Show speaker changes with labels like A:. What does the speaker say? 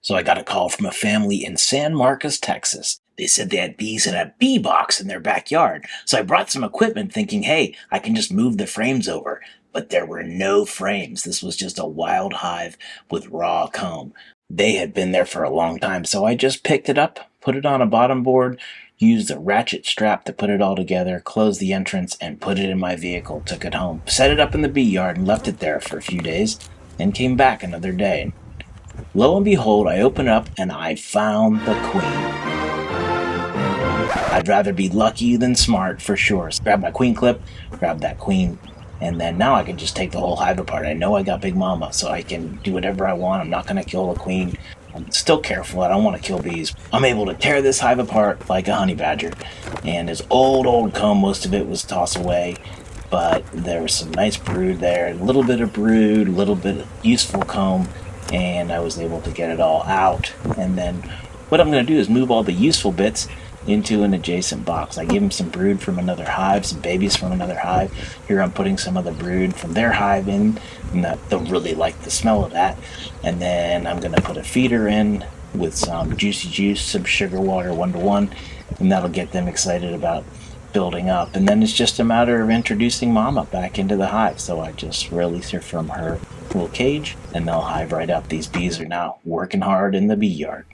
A: So I got a call from a family in San Marcos, Texas. They said they had bees in a bee box in their backyard. So I brought some equipment thinking, hey, I can just move the frames over. But there were no frames. This was just a wild hive with raw comb. They had been there for a long time, so I just picked it up, put it on a bottom board, used a ratchet strap to put it all together, closed the entrance, and put it in my vehicle, took it home, set it up in the bee yard, and left it there for a few days, and came back another day. Lo and behold, I open up and I found the queen. I'd rather be lucky than smart, for sure. So grab my queen clip, grab that queen, and then now I can just take the whole hive apart. I know I got Big Mama, so I can do whatever I want. I'm not going to kill the queen. I'm still careful. I don't want to kill bees. I'm able to tear this hive apart like a honey badger. And this old comb, most of it was tossed away. But there was some nice brood there. A little bit of brood, a little bit of useful comb. And I was able to get it all out. And then what I'm going to do is move all the useful bits into an adjacent box. I gave them some brood from another hive, some babies from another hive. Here I'm putting some of the brood from their hive in, and they'll really like the smell of that. And then I'm going to put a feeder in with some juicy juice, some sugar water 1-to-1, and that'll get them excited about building up. And then it's just a matter of introducing Mama back into the hive. So I just release her from her little cage, and they'll hive right up. These bees are now working hard in the bee yard.